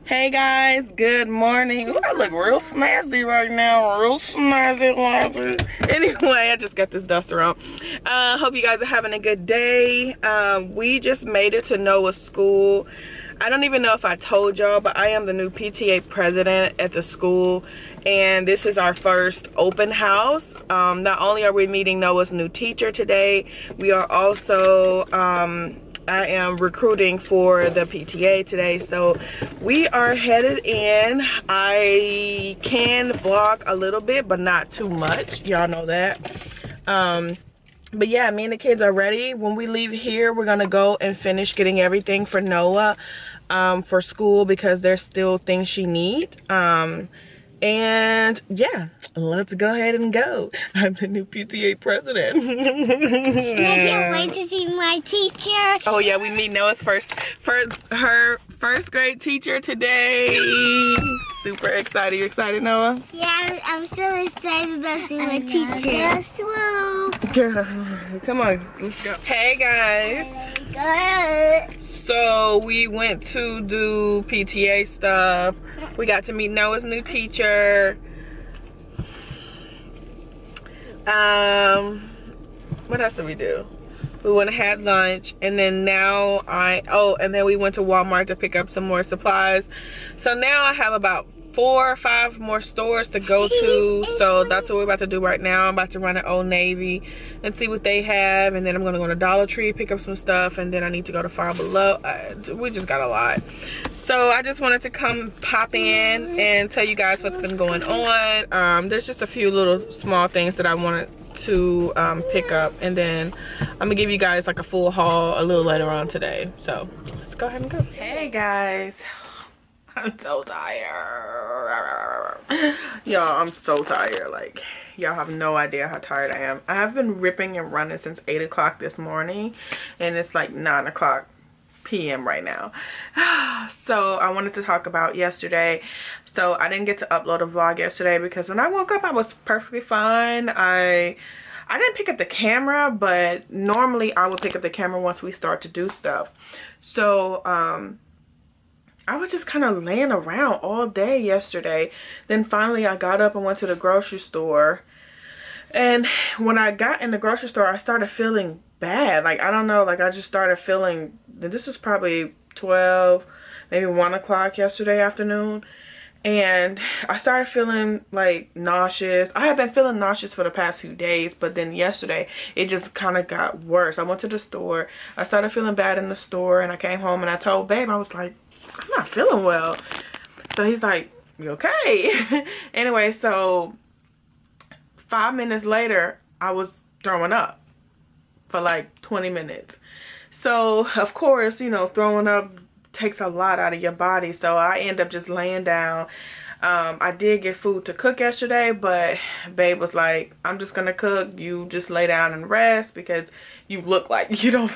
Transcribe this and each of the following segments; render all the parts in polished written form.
Hey guys, good morning. Ooh, I look real snazzy right now, real snazzy. Anyway, I just got this duster on. Hope you guys are having a good day. We just made it to Noah's school. I don't even know if I told y'all, but I am the new PTA president at the school, and this is our first open house. Not only are we meeting Noah's new teacher today, we are also I am recruiting for the PTA today, so we are headed in. I can vlog a little bit, but not too much. Y'all know that. But yeah, me and the kids are ready. When we leave here, we're gonna go and finish getting everything for Noah for school, because there's still things she needs. And yeah, let's go ahead and go. I'm the new PTA president. I can't wait to see my teacher. Oh yeah, we meet Noah's her first grade teacher today. Super excited. You excited, Noah? Yeah, I'm so excited about seeing my teacher. Yes, well. Girl, come on, let's go. Hey guys. Good. So we went to do PTA stuff. We got to meet Noah's new teacher. What else did we do? We went and had lunch, and then now and then we went to Walmart to pick up some more supplies. So now I have about 4 or 5 more stores to go to, so that's what we're about to do right now. I'm about to run at Old Navy and see what they have, and then I'm gonna go to Dollar Tree, pick up some stuff, and then I need to go to Five Below. We just got a lot. So I just wanted to come pop in and tell you guys what's been going on. There's just a few little small things that I wanted to pick up, and then I'm gonna give you guys like a full haul a little later on today. So let's go ahead and go. Hey guys, I'm so tired. Y'all, I'm so tired. Like, y'all have no idea how tired I am. I have been ripping and running since 8 o'clock this morning, and it's like 9 o'clock p.m. right now. So I wanted to talk about yesterday. So I didn't get to upload a vlog yesterday because when I woke up I was perfectly fine. I didn't pick up the camera, but normally I would pick up the camera once we start to do stuff. So I was just kind of laying around all day yesterday. Then finally I got up and went to the grocery store. And when I got in the grocery store, I started feeling bad. Like, I don't know, like I just started feeling, this was probably 12, maybe 1 o'clock yesterday afternoon. And I started feeling like nauseous. I have been feeling nauseous for the past few days, but then yesterday it just kind of got worse. I went to the store. I started feeling bad in the store, and I came home and I told Babe, I was like, I'm not feeling well. So he's like, you okay? Anyway, so 5 minutes later, I was throwing up for like 20 minutes. So of course, you know, throwing up takes a lot out of your body, so I end up just laying down. I did get food to cook yesterday, but Babe was like, I'm just gonna cook, you just lay down and rest because you look like you don't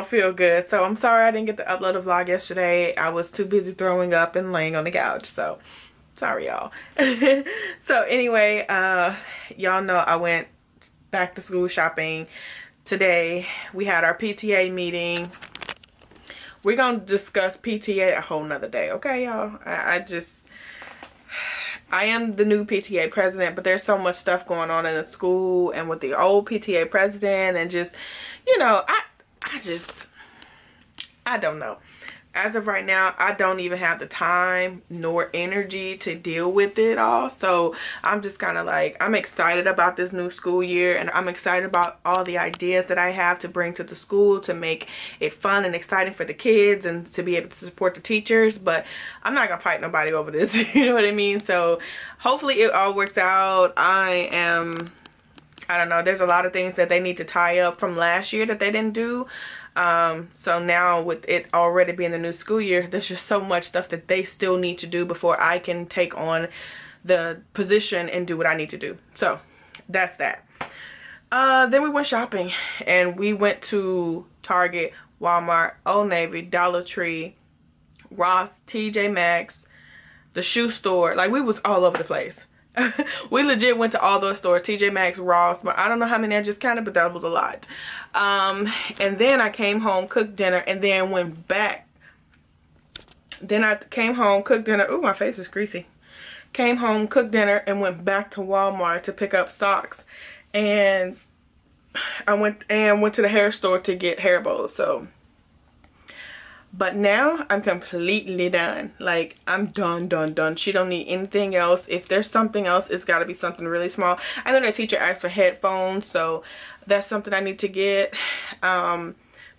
feel good. So I'm sorry I didn't get to upload a vlog yesterday. I was too busy throwing up and laying on the couch, so sorry y'all. So anyway, y'all know I went back to school shopping today. We had our PTA meeting. We're gonna discuss PTA a whole nother day, okay y'all? I am the new PTA president, but there's so much stuff going on in the school and with the old PTA president, and just, you know, I don't know. As of right now, I don't even have the time nor energy to deal with it all. So I'm just kind of like, I'm excited about this new school year, and I'm excited about all the ideas that I have to bring to the school to make it fun and exciting for the kids and to be able to support the teachers. But I'm not gonna fight nobody over this, you know what I mean? So hopefully it all works out. I don't know, there's a lot of things that they need to tie up from last year that they didn't do. So now with it already being the new school year, there's just so much stuff that they still need to do before I can take on the position and do what I need to do. So that's that. Then we went shopping, and we went to Target, Walmart, Old Navy, Dollar Tree, Ross, TJ Maxx, the shoe store. Like, we was all over the place. We legit went to all those stores, TJ Maxx, Ross, but I don't know how many I just counted, but that was a lot. And then I came home, cooked dinner, and then went back Then I came home, cooked dinner. Ooh, my face is greasy. Came home, cooked dinner, and went back to Walmart to pick up socks. And I went to the hair store to get hair bows. So, but now I'm completely done. Like, I'm done. She don't need anything else. If there's something else, it's got to be something really small. I know the teacher asked for headphones, so that's something I need to get.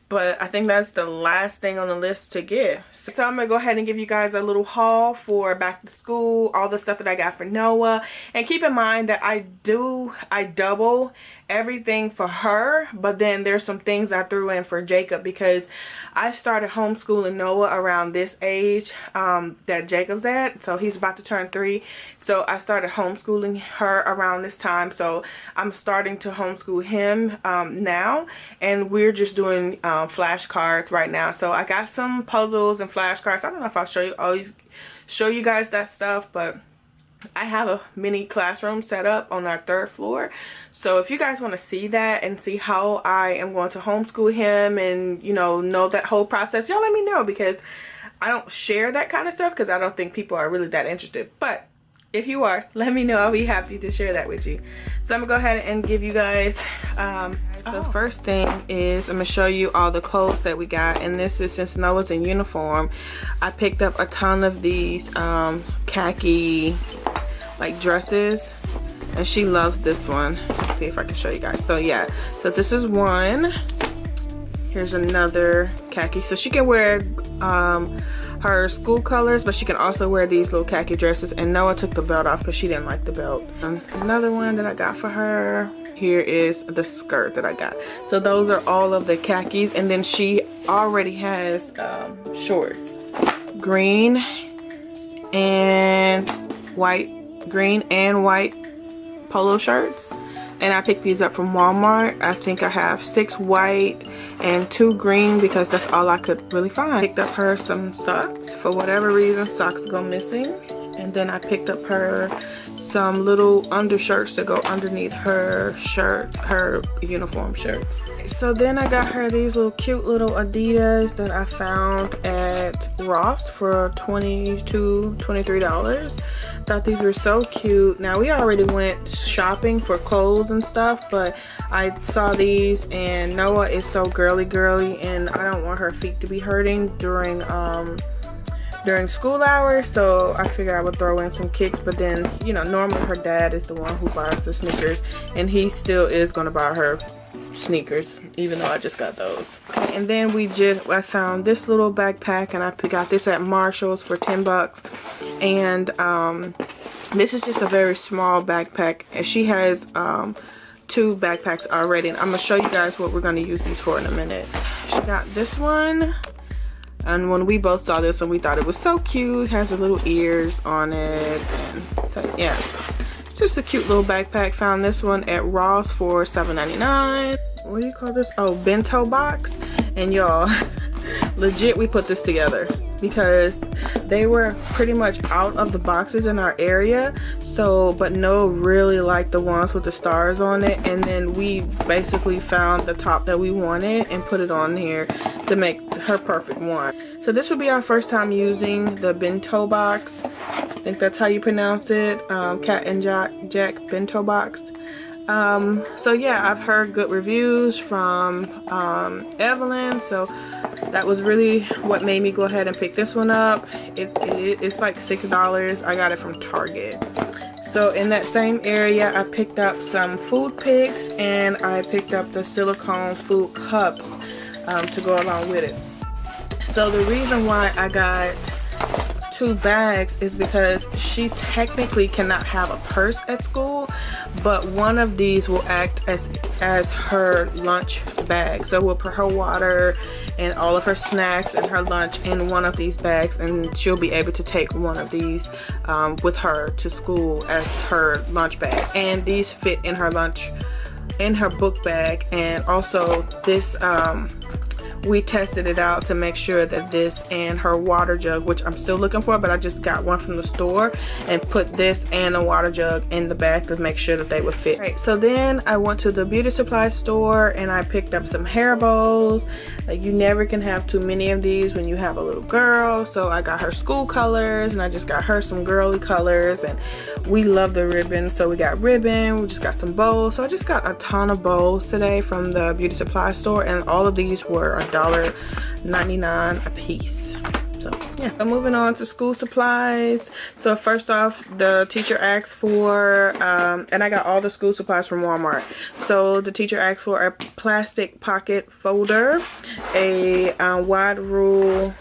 But I think that's the last thing on the list to get. So I'm gonna go ahead and give you guys a little haul for back to school, all the stuff that I got for Noah. And keep in mind that I double everything for her, but then there's some things I threw in for Jacob, because I started homeschooling Noah around this age that Jacob's at. So he's about to turn 3. So I started homeschooling her around this time. So I'm starting to homeschool him now, and we're just doing flashcards right now. So I got some puzzles and flashcards. I don't know if I'll show you guys that stuff, but I have a mini classroom set up on our 3rd floor. So if you guys want to see that and see how I am going to homeschool him and, you know that whole process, y'all let me know, because I don't share that kind of stuff because I don't think people are really that interested. But if you are, let me know. I'll be happy to share that with you. So I'm gonna go ahead and give you guys so first thing is I'm gonna show you all the clothes that we got. And this is, since Noah's in uniform, I picked up a ton of these khaki like dresses, and she loves this one. Let's see if I can show you guys. So yeah, so this is one. Here's another khaki. So she can wear her school colors, but she can also wear these little khaki dresses. And Noah took the belt off because she didn't like the belt. Another one that I got for her. Here is the skirt that I got. So those are all of the khakis. And then she already has shorts, green and white polo shirts. And I picked these up from Walmart. I think I have 6 white and 2 green because that's all I could really find. Picked up her some socks. For whatever reason, socks go missing. And then I picked up her some little undershirts that go underneath her shirt, her uniform shirts. So then I got her these little cute little Adidas that I found at Ross for $23. Thought these were so cute. Now we already went shopping for clothes and stuff, but I saw these, and Noah is so girly and I don't want her feet to be hurting during school hours, so I figured I would throw in some kicks. But then, you know, normally her dad is the one who buys the sneakers, and he still is going to buy her sneakers, even though I just got those. Okay, and then I found this little backpack, and I got this at Marshall's for 10 bucks. And this is just a very small backpack, and she has 2 backpacks already, and I'm gonna show you guys what we're gonna use these for in a minute. She got this one, and when we both saw this one, we thought it was so cute. It has the little ears on it, and so yeah, it's just a cute little backpack. Found this one at Ross for $7.99. What do you call this? Oh, bento box. And y'all, legit, we put this together because they were pretty much out of the boxes in our area. So, but Noah really liked the ones with the stars on it, and then we basically found the top that we wanted and put it on here to make her perfect one. So this will be our first time using the bento box. I think that's how you pronounce it. Cat and Jack bento box. So yeah, I've heard good reviews from Evelyn, so that was really what made me go ahead and pick this one up. It's like $6. I got it from Target. So in that same area, I picked up some food picks, and I picked up the silicone food cups to go along with it. So the reason why I got 2 bags is because she technically cannot have a purse at school, but one of these will act as her lunch bag. So we'll put her water and all of her snacks and her lunch in one of these bags, and she'll be able to take one of these with her to school as her lunch bag. And these fit in her book bag. And also this we tested it out to make sure that this and her water jug, which I'm still looking for, but I just got one from the store, and put this and a water jug in the bag to make sure that they would fit. Right, so then I went to the beauty supply store and I picked up some hair bows. Like, you never can have too many of these when you have a little girl, so I got her school colors and I just got her some girly colors, and we love the ribbon, so we got ribbon. We just got some bows, so I just got a ton of bows today from the beauty supply store, and all of these were $1.99 a piece. So yeah, so moving on to school supplies. So first off, the teacher asked for and I got all the school supplies from Walmart. So the teacher asked for a plastic pocket folder, a wide rule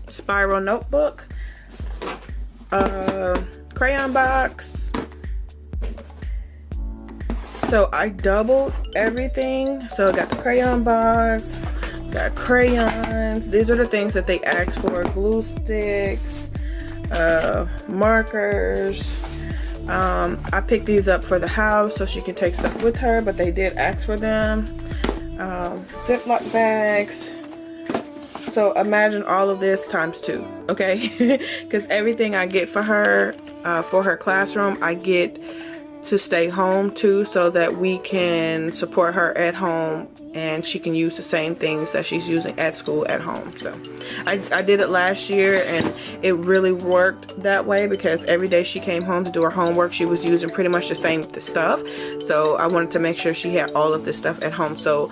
spiral notebook, crayon box. So I doubled everything. So I got the crayon box, got crayons. These are the things that they asked for: glue sticks, markers. I picked these up for the house so she can take stuff with her, but they did ask for them. Ziploc bags. So imagine all of this times 2, okay? Because everything I get for her classroom, I get to stay home too, so that we can support her at home and she can use the same things that she's using at school at home. So I did it last year and it really worked that way, because every day she came home to do her homework, she was using pretty much the same stuff. So I wanted to make sure she had all of this stuff at home. So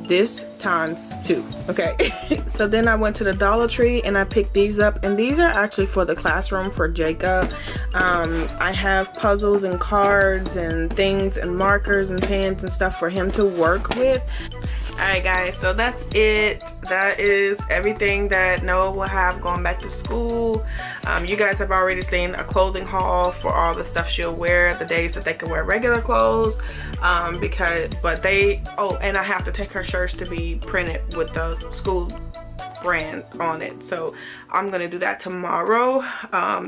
this times 2, okay? So then I went to the Dollar Tree and I picked these up, and these are actually for the classroom for Jacob. I have puzzles and cards and things and markers and pens and stuff for him to work with. Alright guys, so that's it. That is everything that Noah will have going back to school. You guys have already seen a clothing haul for all the stuff she'll wear, the days that they can wear regular clothes. And I have to take her shirts to be printed with the school brand on it. So I'm gonna do that tomorrow,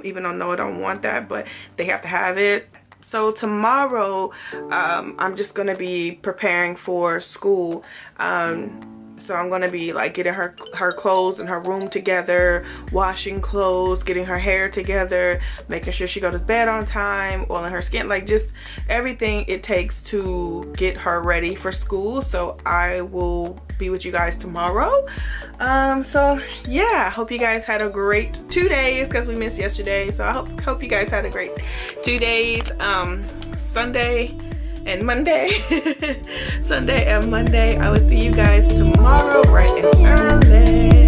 even though Noah don't want that, but they have to have it. So tomorrow, I'm just gonna be preparing for school. So I'm gonna be like getting her clothes and her room together, washing clothes, getting her hair together, making sure she goes to bed on time, oiling her skin, like just everything it takes to get her ready for school. So I will be with you guys tomorrow. So yeah, I hope you guys had a great 2 days, because we missed yesterday. So I hope you guys had a great 2 days, Sunday and Monday. Sunday and Monday. I will see you guys tomorrow bright and early.